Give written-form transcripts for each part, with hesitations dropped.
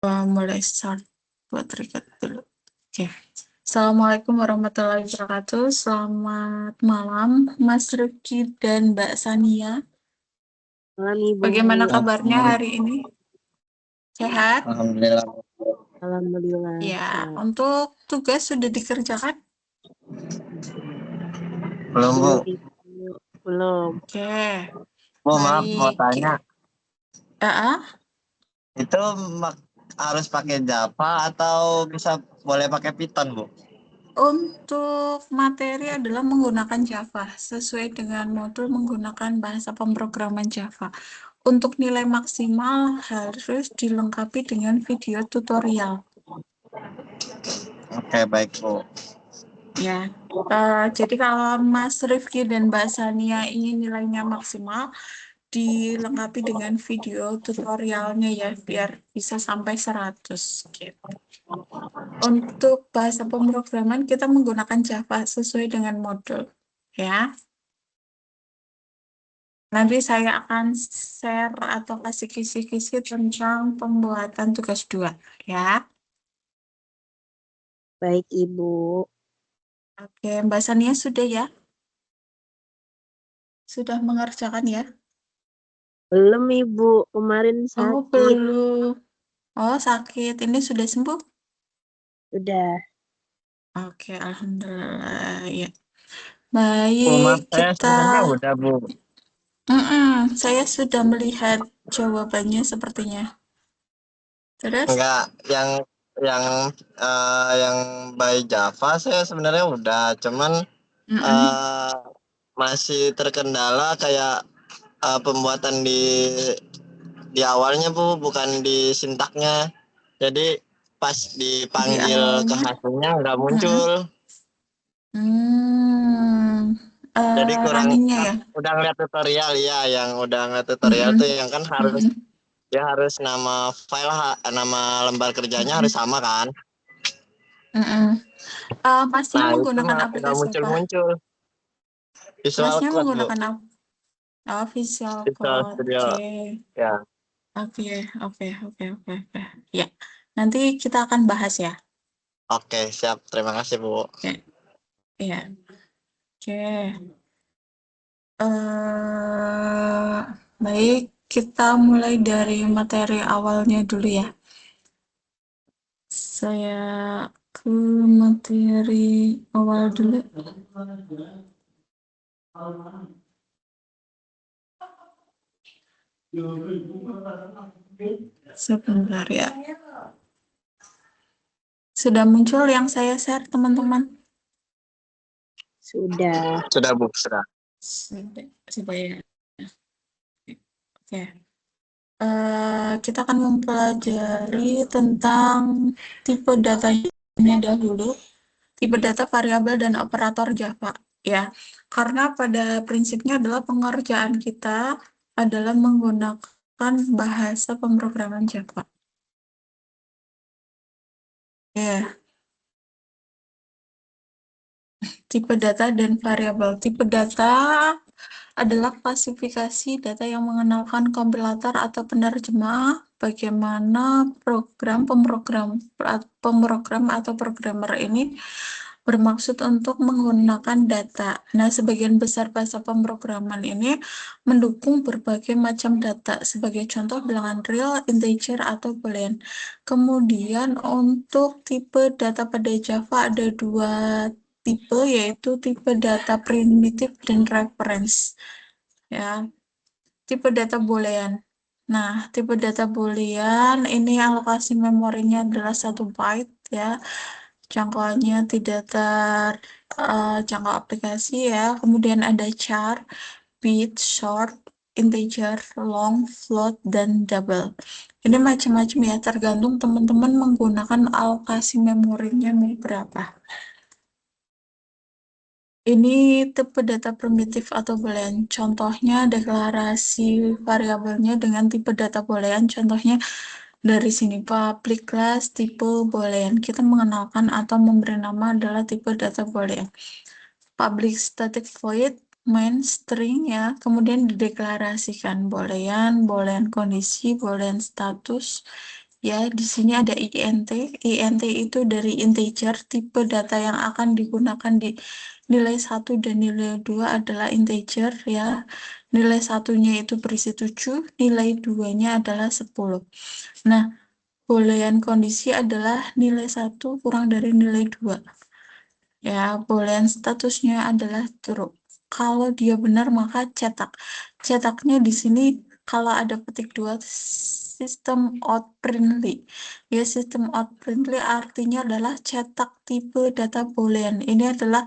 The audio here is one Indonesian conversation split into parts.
Mulai start buat record dulu. Oke. Assalamualaikum warahmatullahi wabarakatuh. Selamat malam, Mas Rifki dan Mbak Sania. Malam Ibu. Bagaimana kabarnya hari ini? Sehat? Alhamdulillah. Alhamdulillah. Ya, untuk tugas sudah dikerjakan? Belum, Bu. Belum. Oke. Bu, maaf mau Baik. tanya. Itu harus pakai Java atau bisa boleh pakai Python, Bu? Untuk materi adalah menggunakan Java, sesuai dengan modul menggunakan bahasa pemrograman Java. Untuk nilai maksimal harus dilengkapi dengan video tutorial. Oke, baik, Bu. Ya, jadi kalau Mas Rifki dan Mbak Sania ingin nilainya maksimal, dilengkapi dengan video tutorialnya ya, biar bisa sampai 100 gitu. Untuk bahasa pemrograman kita menggunakan Java sesuai dengan modul ya. Nanti saya akan share atau kasih kisi-kisi tentang pembuatan tugas 2 ya. Baik Ibu. Oke, Mbak Sania sudah ya? Sudah mengerjakan ya? Belum Ibu, kemarin sakit. Oh, belum. Oh, sakit. Ini sudah sembuh? Sudah. Oke, alhamdulillah ya. Baik, Bu, maaf, saya kita sebenarnya udah, Bu. saya sudah melihat jawabannya sepertinya. Terus? Enggak, yang by Java saya sebenarnya udah, cuman masih terkendala kayak pembuatan di awalnya, Bu, bukan di sintaknya. Jadi pas Di dipanggil ke awalnya. hasilnya nggak muncul. Jadi kurang Runningnya ya? udah ngeliat tutorial ya, yang udah ngeliat tutorial tuh yang kan harus dia harus nama file nama lembar kerjanya harus sama kan. Masnya Nah, itu menggunakan nggak aplikasi apa? muncul. Visual Masnya Code, Bu. menggunakan apa? Oh, Visual Visual Code. Studio. Oke. Ya. Oke. Ya, nanti kita akan bahas ya. Oke, siap. Terima kasih, Bu. Oke. Ya. Oke. Baik, kita mulai dari materi awalnya dulu ya. Saya ke materi awal dulu. Sebentar ya. Sudah muncul yang saya share, teman-teman? Sudah. Sudah, Bu. Sudah. Supaya oke. Kita akan mempelajari tentang tipe datanya dahulu, tipe data, variabel, dan operator Java ya. Karena pada prinsipnya adalah pengerjaan kita adalah menggunakan bahasa pemrograman Java. Ya. Tipe data dan variabel. Tipe data adalah klasifikasi data yang mengenalkan kompilator atau penerjemah bagaimana pemrogram atau programmer ini bermaksud untuk menggunakan data. Nah, sebagian besar bahasa pemrograman ini mendukung berbagai macam data, sebagai contoh bilangan real, integer, atau boolean. Kemudian untuk tipe data pada Java ada dua tipe, yaitu tipe data primitif dan reference. Ya, tipe data boolean. Nah, tipe data boolean ini alokasi memorinya adalah 1 byte ya. Jangkauannya tidak terjangkau aplikasi ya. Kemudian ada char, bit, short, integer, long, float, dan double. Ini macam-macam ya, tergantung teman-teman menggunakan alokasi memorinya berapa. Ini tipe data primitif atau boolean. Contohnya deklarasi variabelnya dengan tipe data boolean. Contohnya dari sini public class tipe boolean. Kita mengenalkan atau memberi nama adalah tipe data boolean. Public static void main string ya, kemudian dideklarasikan boolean kondisi, boolean status Ya, di sini ada INT. INT itu dari integer, tipe data yang akan digunakan di nilai 1 dan nilai 2 adalah integer ya. Nilai satunya itu berisi 7, nilai 2-nya adalah 10. Nah, boolean kondisi adalah nilai 1 kurang dari nilai 2. Ya, boolean statusnya adalah true. Kalau dia benar maka cetak. Cetaknya di sini kalau ada petik 2 sistem out printly. Ya, sistem out printly artinya adalah cetak tipe data boolean. Ini adalah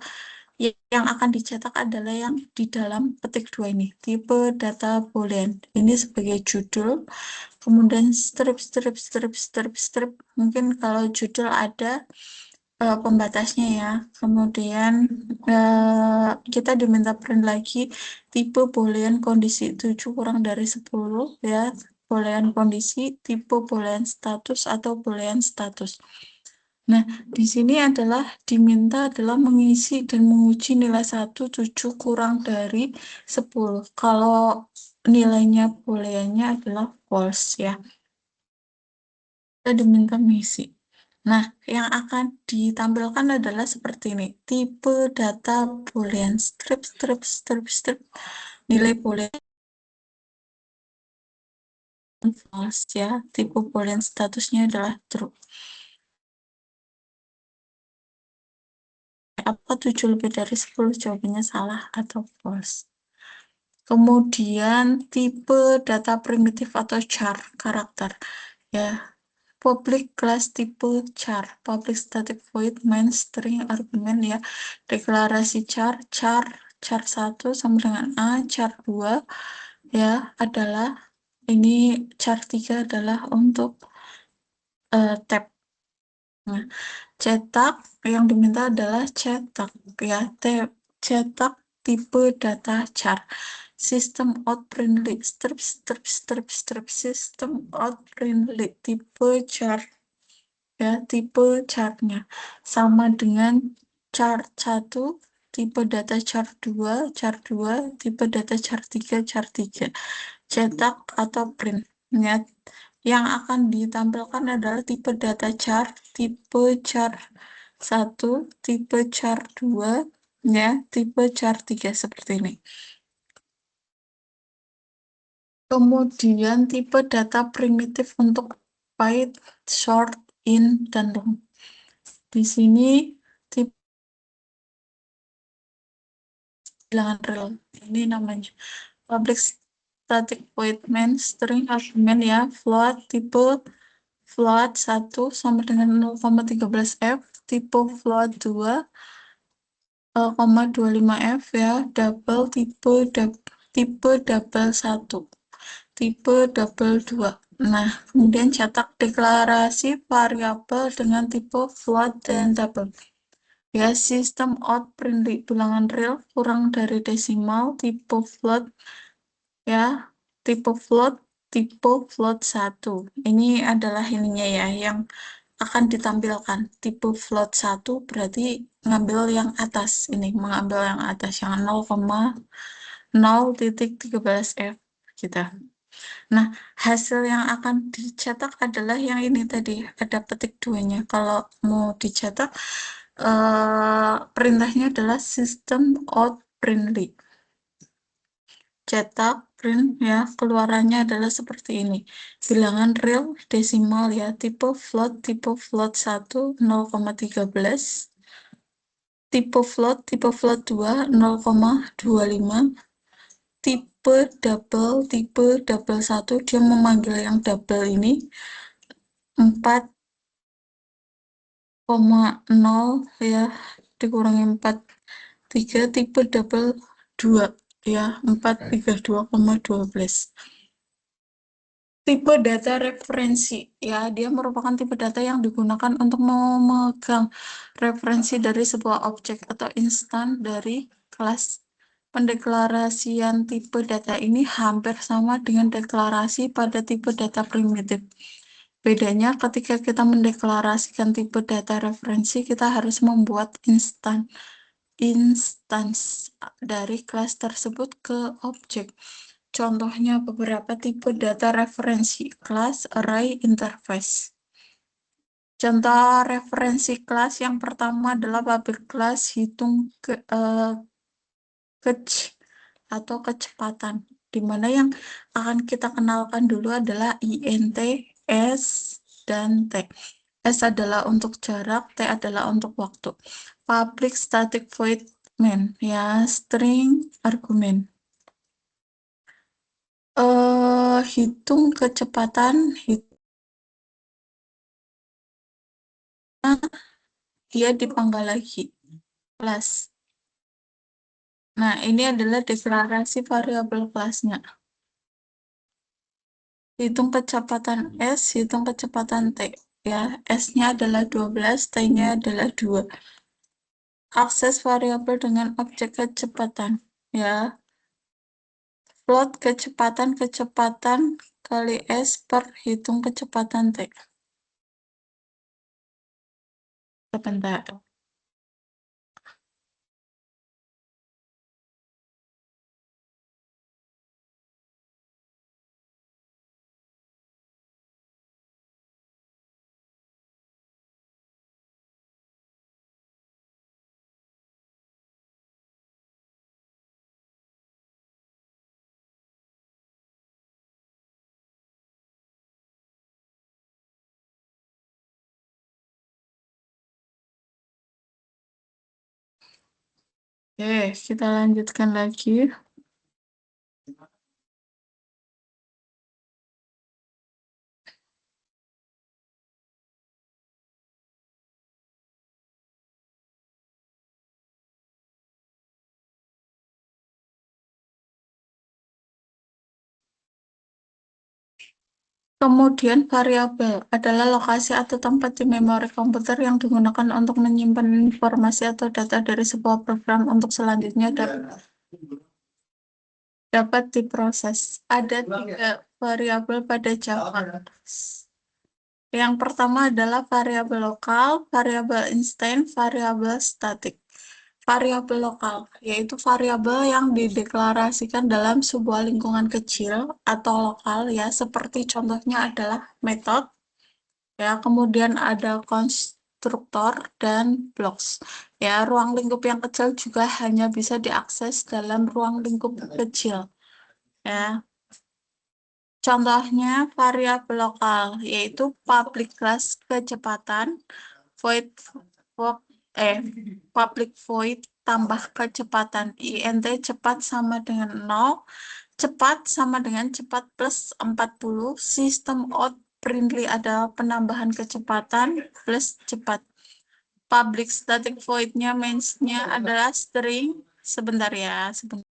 yang akan dicetak adalah yang di dalam petik 2 ini, tipe data boolean. Ini sebagai judul. Kemudian strip. Mungkin kalau judul ada pembatasnya ya. Kemudian kita diminta print lagi tipe boolean kondisi 7 kurang dari 10 ya. Boolean kondisi, tipe boolean status atau boolean status. Nah, di sini adalah diminta adalah mengisi dan menguji nilai 1 7 kurang dari 10. Kalau nilainya booleannya adalah false ya. Kita diminta mengisi. Nah, yang akan ditampilkan adalah seperti ini. Tipe data boolean strip. Nilai boolean false ya. Tipe boolean statusnya adalah true. Apakah 7 lebih dari 10? Jawabannya salah atau false. Kemudian tipe data primitif atau char karakter. Ya, public class tipe char, public static void main string argument ya, deklarasi char 1 sama dengan A, char 2 ya adalah ini, char 3 adalah untuk tab. Nah, cetak yang diminta adalah cetak ya, cetak tipe data char. Sistem out printly strip. Sistem out printly tipe char ya, tipe chartnya sama dengan chart 1 tipe data chart 2 tipe data chart 3 cetak atau print ya. Yang akan ditampilkan adalah tipe data chart 1 tipe chart 2 ya, tipe chart 3 seperti ini. Kemudian tipe data primitif untuk byte, short, in, dan long. Di sini tipe bilangan real. Ini namanya public static void main string argument ya, float tipe float 1 sama dengan 0,13 f, tipe float 2 0,25 f ya, double tipe double 1, tipe double 2. Nah, kemudian cetak deklarasi variabel dengan tipe float dan double. Ya, sistem out printly bilangan real kurang dari desimal, tipe float ya, tipe float 1. Ini adalah ininya ya, yang akan ditampilkan. Tipe float 1 berarti ngambil yang atas ini, mengambil yang atas yang 0,0.13 f kita. Nah, hasil yang akan dicetak adalah yang ini tadi, ada petik 2-nya. Kalau mau dicetak, perintahnya adalah system out printly. Cetak, print ya, keluarannya adalah seperti ini. Bilangan real, desimal ya, tipe float 1, 0,13. Tipe float 2, 0,25. Tipe double 1, dia memanggil yang double ini 4,0 ya, dikurangi 43, tipe double 2 ya, 432,12. Tipe data referensi ya, dia merupakan tipe data yang digunakan untuk memegang referensi dari sebuah objek atau instan dari kelas. Pendeklarasian tipe data ini hampir sama dengan deklarasi pada tipe data primitif. Bedanya ketika kita mendeklarasikan tipe data referensi, kita harus membuat instans dari kelas tersebut ke objek. contohnya beberapa tipe data referensi kelas, array, interface. Contoh referensi kelas yang pertama adalah public class hitung atau kecepatan, di mana yang akan kita kenalkan dulu adalah int, s, dan t. S adalah untuk jarak, T adalah untuk waktu. Public static void main, ya, string argumen. Hitung kecepatan, dia dipanggal lagi, kelas. Nah, ini adalah deklarasi variabel kelasnya. Hitung kecepatan S, hitung kecepatan T. Ya, S-nya adalah 12, T-nya adalah 2. Akses variabel dengan objek kecepatan. Ya, plot kecepatan kali S per hitung kecepatan T. Sebentar. Oke, kita lanjutkan lagi. Kemudian variabel adalah lokasi atau tempat di memori komputer yang digunakan untuk menyimpan informasi atau data dari sebuah program untuk selanjutnya dapat diproses. Ada 3 variabel pada Java. Yang pertama adalah variabel lokal, variabel instan, variabel statik. Variabel lokal, yaitu variabel yang dideklarasikan dalam sebuah lingkungan kecil atau lokal, ya, seperti contohnya adalah metode, ya, kemudian ada konstruktor dan blocks. Ya, ruang lingkup yang kecil juga hanya bisa diakses dalam ruang lingkup kecil. Ya, contohnya variabel lokal, yaitu public class kecepatan, void public void tambah kecepatan int cepat sama dengan 0, cepat sama dengan cepat plus 40, sistem out printly adalah penambahan kecepatan plus cepat. Public static void-nya mains-nya adalah string. Sebentar ya, sebentar.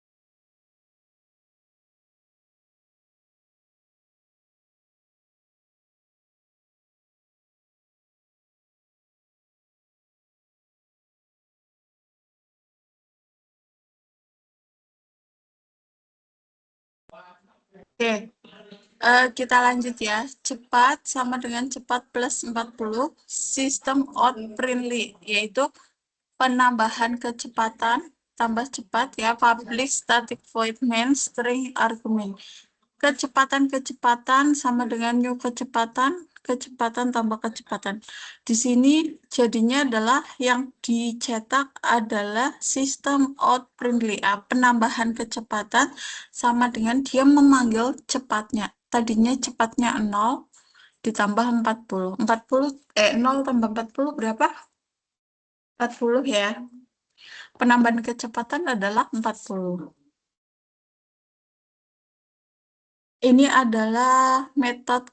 Oke, kita lanjut ya. Cepat sama dengan cepat plus 40, sistem out printly, yaitu penambahan kecepatan tambah cepat, ya, public static void main string argument. Kecepatan sama dengan new kecepatan tambah kecepatan. Di sini jadinya adalah yang dicetak adalah sistem out printly, penambahan kecepatan sama dengan dia memanggil cepatnya. Tadinya cepatnya 0 ditambah 40. 0 tambah 40 berapa? 40 ya. Penambahan kecepatan adalah 40. Ini adalah metode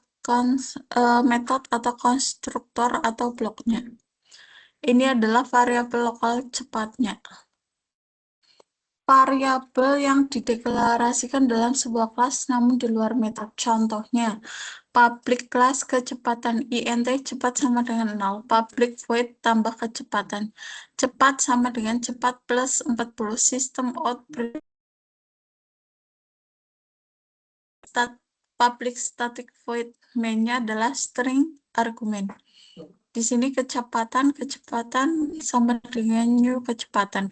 atau konstruktor atau bloknya. Ini adalah variabel lokal cepatnya. Variabel yang dideklarasikan dalam sebuah kelas namun di luar metode. Contohnya, public class kecepatan int cepat sama dengan 0. Public void tambah kecepatan. Cepat sama dengan cepat plus 40. Sistem out public static void main-nya adalah string argumen. Di sini kecepatan sama dengan new kecepatan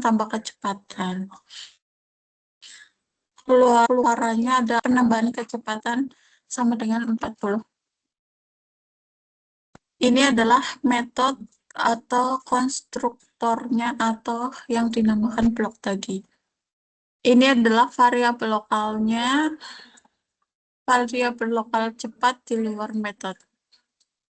tambah kecepatan. keluarannya ada penambahan kecepatan sama dengan 40. Ini adalah metode atau konstruktornya atau yang dinamakan blok tadi. Ini adalah variabel lokalnya, variabel lokal cepat di luar metode.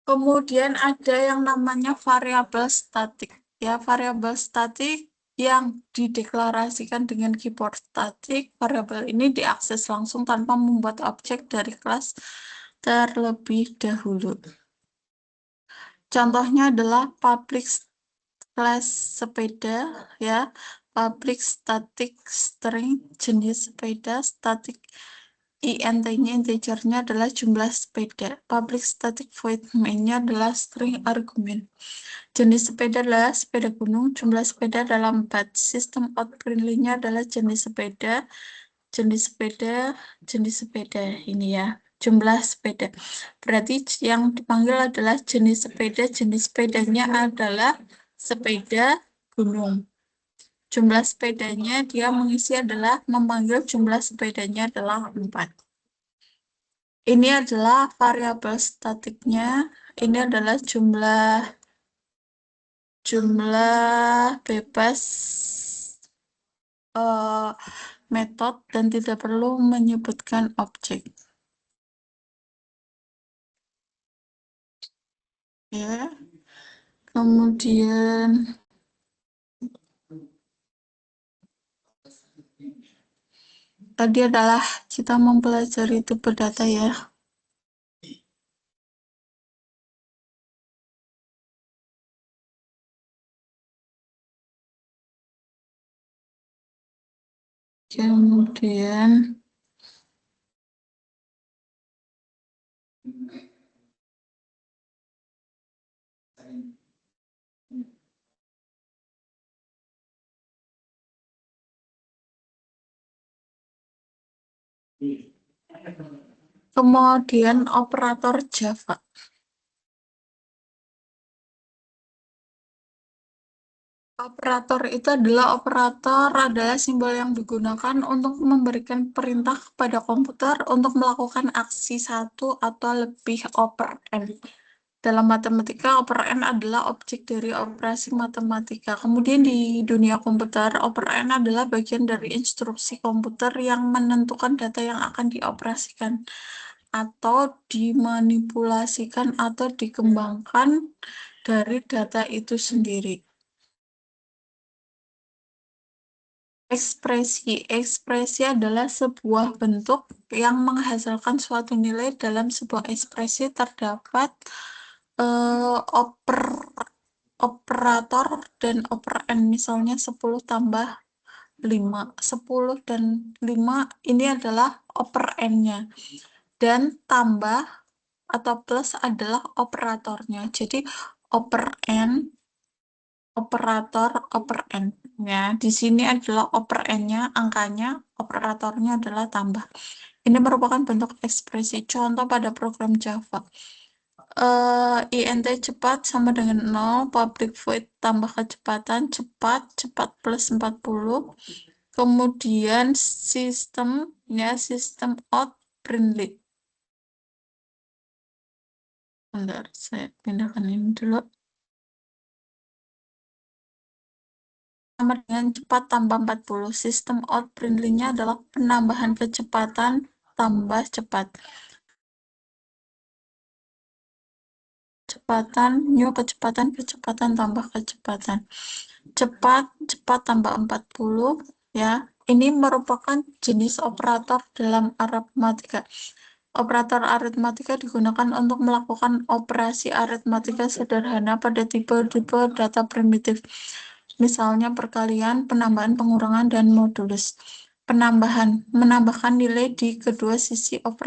Kemudian ada yang namanya variabel statik. Ya, variabel statik yang dideklarasikan dengan keyboard statik. Variabel ini diakses langsung tanpa membuat objek dari kelas terlebih dahulu. Contohnya adalah public class sepeda, ya, public static string jenis sepeda, static int-nya integernya adalah jumlah sepeda, public static void main-nya adalah string argumen. Jenis sepeda adalah sepeda gunung, jumlah sepeda dalam 4. Sistem outprintley-nya adalah jenis sepeda, ini ya, jumlah sepeda. Berarti yang dipanggil adalah jenis sepedanya adalah sepeda gunung. Jumlah sepedanya dia mengisi adalah memanggil jumlah sepedanya adalah 4. Ini adalah variabel statiknya. Ini adalah jumlah bebas metode dan tidak perlu menyebutkan objek. Ya. Kemudian tadi adalah kita mempelajari tipe data ya. Kemudian operator Java. Operator itu adalah simbol yang digunakan untuk memberikan perintah kepada komputer untuk melakukan aksi satu atau lebih operan. Dalam matematika, operan adalah objek dari operasi matematika. Kemudian di dunia komputer, operan adalah bagian dari instruksi komputer yang menentukan data yang akan dioperasikan atau dimanipulasikan atau dikembangkan dari data itu sendiri. Ekspresi adalah sebuah bentuk yang menghasilkan suatu nilai. Dalam sebuah ekspresi terdapat operator dan operan, misalnya 10 tambah 5. 10 dan 5 ini adalah operannya, dan tambah atau plus adalah operatornya. Jadi operan, operator, operan. Ya, di sini adalah operannya, angkanya, operatornya adalah tambah. Ini merupakan bentuk ekspresi. Contoh pada program Java. int cepat sama dengan 0, public void tambah kecepatan, cepat plus 40. Kemudian sistem out printly. Bentar, saya pindahkan ini dulu. Sama dengan cepat tambah 40. Sistem out printly-nya adalah penambahan kecepatan tambah cepat. Kecepatan tambah kecepatan. Cepat tambah 40 ya. Ini merupakan jenis operator dalam aritmatika. Operator aritmatika digunakan untuk melakukan operasi aritmatika sederhana pada tipe-tipe data primitif. Misalnya perkalian, penambahan, pengurangan, dan modulus. Menambahkan nilai di kedua sisi operasi